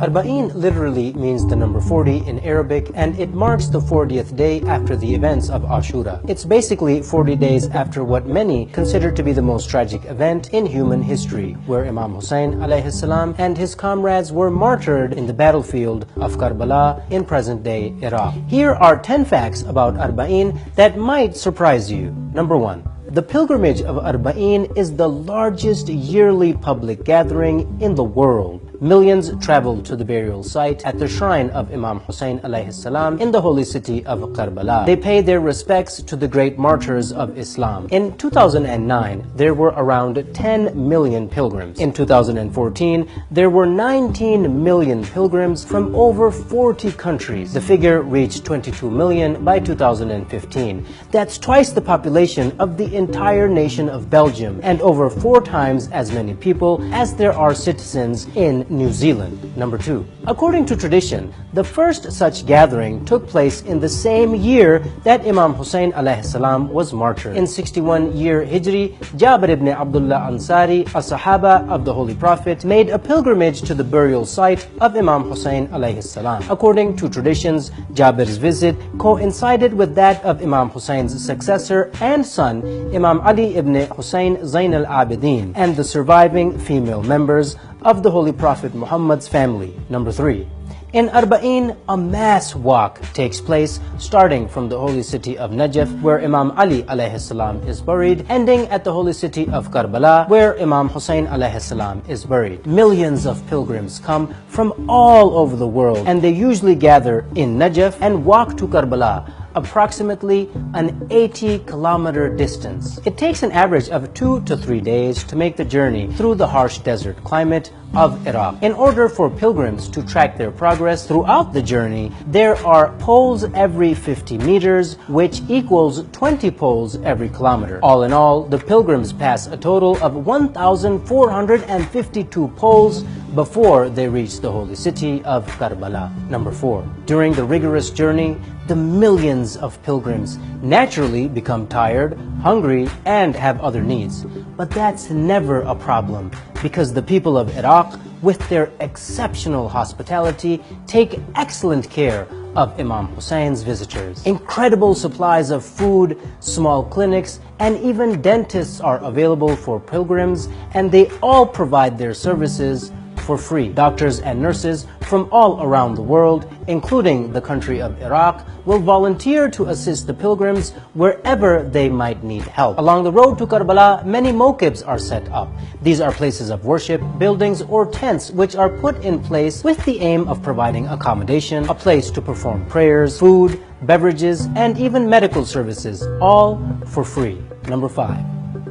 Arba'in literally means the number 40 in Arabic, and it marks the 40th day after the events of Ashura. It's basically 40 days after what many consider to be the most tragic event in human history, where Imam Hussein alayhi salam and his comrades were martyred in the battlefield of Karbala in present-day Iraq. Here are 10 facts about Arba'in that might surprise you. Number 1. The pilgrimage of Arba'in is the largest yearly public gathering in the world. Millions travel to the burial site at the shrine of Imam Hussein alayhi salam in the holy city of Karbala. They pay their respects to the great martyrs of Islam. In 2009, there were around 10 million pilgrims. In 2014, there were 19 million pilgrims from over 40 countries. The figure reached 22 million by 2015. That's twice the population of the entire nation of Belgium, and over 4 times as many people as there are citizens in New Zealand. Number 2. According to tradition, the first such gathering took place in the same year that Imam Hussein alayhi salam was martyred. In 61 year Hijri, Jabir ibn Abdullah Ansari, a Sahaba of the Holy Prophet, made a pilgrimage to the burial site of Imam Hussein alayhi salam. According to traditions, Jabir's visit coincided with that of Imam Hussein's successor and son, Imam Ali ibn Hussein Zain al-Abidin, and the surviving female members of the Holy Prophet Muhammad's family. Number 3. In Arba'in, a mass walk takes place starting from the holy city of Najaf, where Imam Ali alayhi salam is buried, ending at the holy city of Karbala, where Imam Hussein alayhi salam is buried. Millions of pilgrims come from all over the world, and they usually gather in Najaf and walk to Karbala, approximately an 80-kilometer distance. It takes an average of 2 to 3 days to make the journey through the harsh desert climate of Iraq. In order for pilgrims to track their progress throughout the journey, there are poles every 50 meters, which equals 20 poles every kilometer. All in all, the pilgrims pass a total of 1,452 poles before they reach the holy city of Karbala. Number 4. During the rigorous journey, the millions of pilgrims naturally become tired, hungry, and have other needs. But that's never a problem, because the people of Iraq, with their exceptional hospitality, take excellent care of Imam Hussein's visitors. Incredible supplies of food, small clinics, and even dentists are available for pilgrims, and they all provide their services for free. Doctors and nurses from all around the world, including the country of Iraq, will volunteer to assist the pilgrims wherever they might need help. Along the road to Karbala, many mokibs are set up. These are places of worship, buildings, or tents which are put in place with the aim of providing accommodation, a place to perform prayers, food, beverages, and even medical services, all for free. Number 5.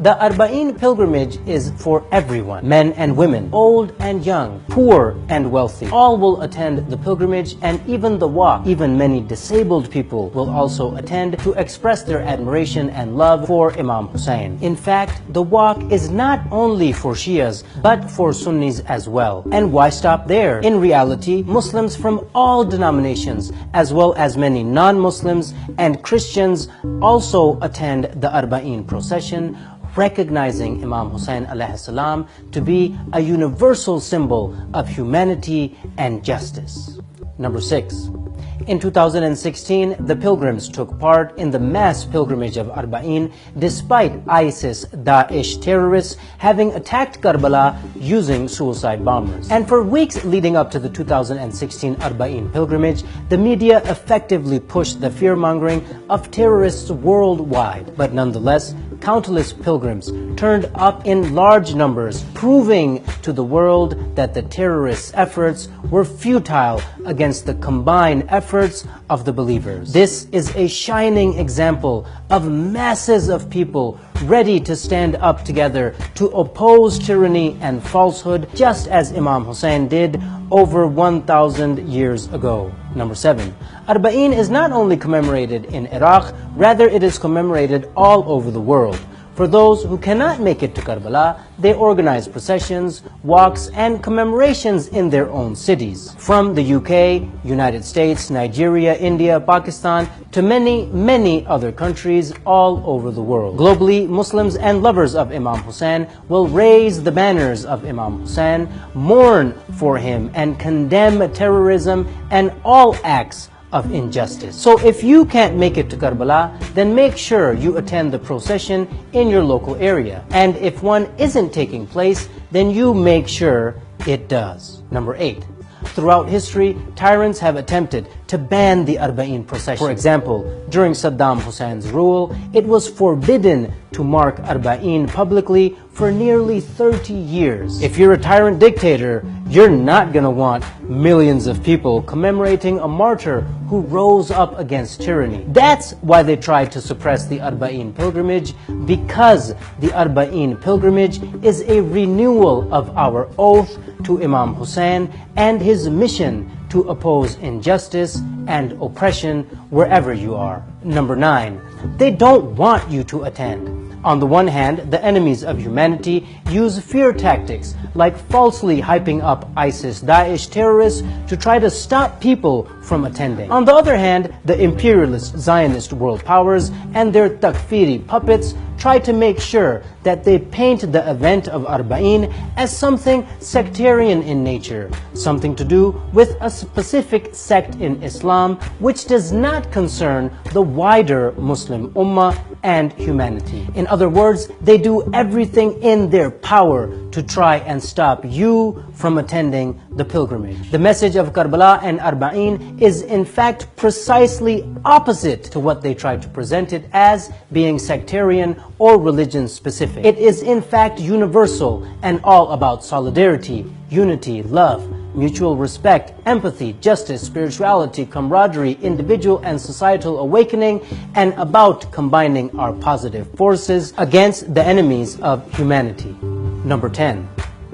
The Arba'in pilgrimage is for everyone, men and women, old and young, poor and wealthy. All will attend the pilgrimage and even the walk. Even many disabled people will also attend to express their admiration and love for Imam Hussein. In fact, the walk is not only for Shias, but for Sunnis as well. And why stop there? In reality, Muslims from all denominations, as well as many non-Muslims and Christians, also attend the Arba'in procession, recognizing Imam Hussein alayhi salam to be a universal symbol of humanity and justice. Number 6. In 2016, the pilgrims took part in the mass pilgrimage of Arba'in despite ISIS Daesh terrorists having attacked Karbala using suicide bombers. And for weeks leading up to the 2016 Arba'in pilgrimage, the media effectively pushed the fear-mongering of terrorists worldwide. But nonetheless, countless pilgrims turned up in large numbers, proving to the world that the terrorists' efforts were futile against the combined efforts of the believers. This is a shining example of masses of people ready to stand up together to oppose tyranny and falsehood, just as Imam Hussein did over 1,000 years ago. Number 7. Arba'in is not only commemorated in Iraq, rather it is commemorated all over the world. For those who cannot make it to Karbala, they organize processions, walks, and commemorations in their own cities. From the UK, United States, Nigeria, India, Pakistan, to many, many other countries all over the world. Globally, Muslims and lovers of Imam Hussein will raise the banners of Imam Hussein, mourn for him, and condemn terrorism and all acts of injustice. So if you can't make it to Karbala, then make sure you attend the procession in your local area. And if one isn't taking place, then you make sure it does. Number 8. Throughout history, tyrants have attempted to ban the Arba'in procession. For example, during Saddam Hussein's rule, it was forbidden to mark Arba'in publicly for nearly 30 years. If you're a tyrant dictator, you're not gonna want millions of people commemorating a martyr who rose up against tyranny. That's why they tried to suppress the Arba'in pilgrimage, because the Arba'in pilgrimage is a renewal of our oath to Imam Hussein and his mission to oppose injustice and oppression wherever you are. Number 9, they don't want you to attend. On the one hand, the enemies of humanity use fear tactics like falsely hyping up ISIS-Daesh terrorists to try to stop people from attending. On the other hand, the imperialist Zionist world powers and their takfiri puppets try to make sure that they paint the event of Arba'in as something sectarian in nature, something to do with a specific sect in Islam which does not concern the wider Muslim Ummah and humanity. In other words, they do everything in their power to try and stop you from attending the pilgrimage. The message of Karbala and Arba'in is in fact precisely opposite to what they try to present it as, being sectarian or religion specific. It is in fact universal and all about solidarity, unity, love, mutual respect, empathy, justice, spirituality, camaraderie, individual and societal awakening, and about combining our positive forces against the enemies of humanity. Number 10.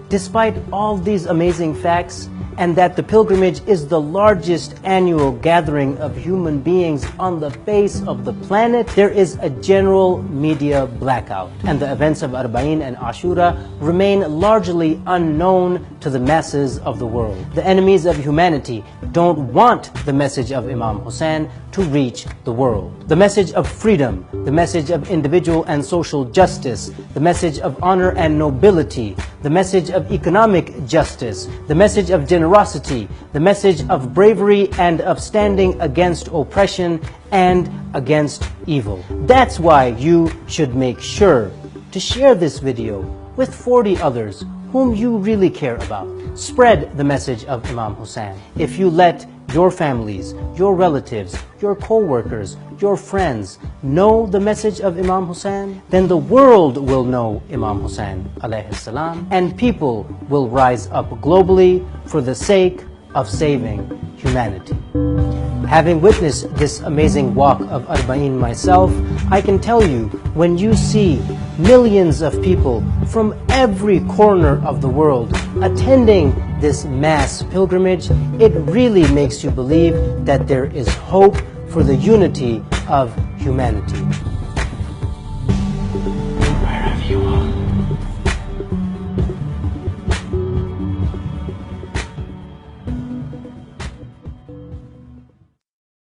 Despite all these amazing facts, and that the pilgrimage is the largest annual gathering of human beings on the face of the planet, there is a general media blackout, and the events of Arba'in and Ashura remain largely unknown to the masses of the world. The enemies of humanity don't want the message of Imam Hussein to reach the world. The message of freedom, the message of individual and social justice, the message of honor and nobility, the message of economic justice, the message of generosity, the message of bravery and of standing against oppression and against evil. That's why you should make sure to share this video with 40 others whom you really care about. Spread the message of Imam Hussein. If you let your families, your relatives, your co-workers, your friends know the message of Imam Hussein, then the world will know Imam Hussein alayhi salam, and people will rise up globally for the sake of saving humanity. Having witnessed this amazing walk of Arba'in myself, I can tell you, when you see millions of people from every corner of the world attending this mass pilgrimage, it really makes you believe that there is hope for the unity of humanity.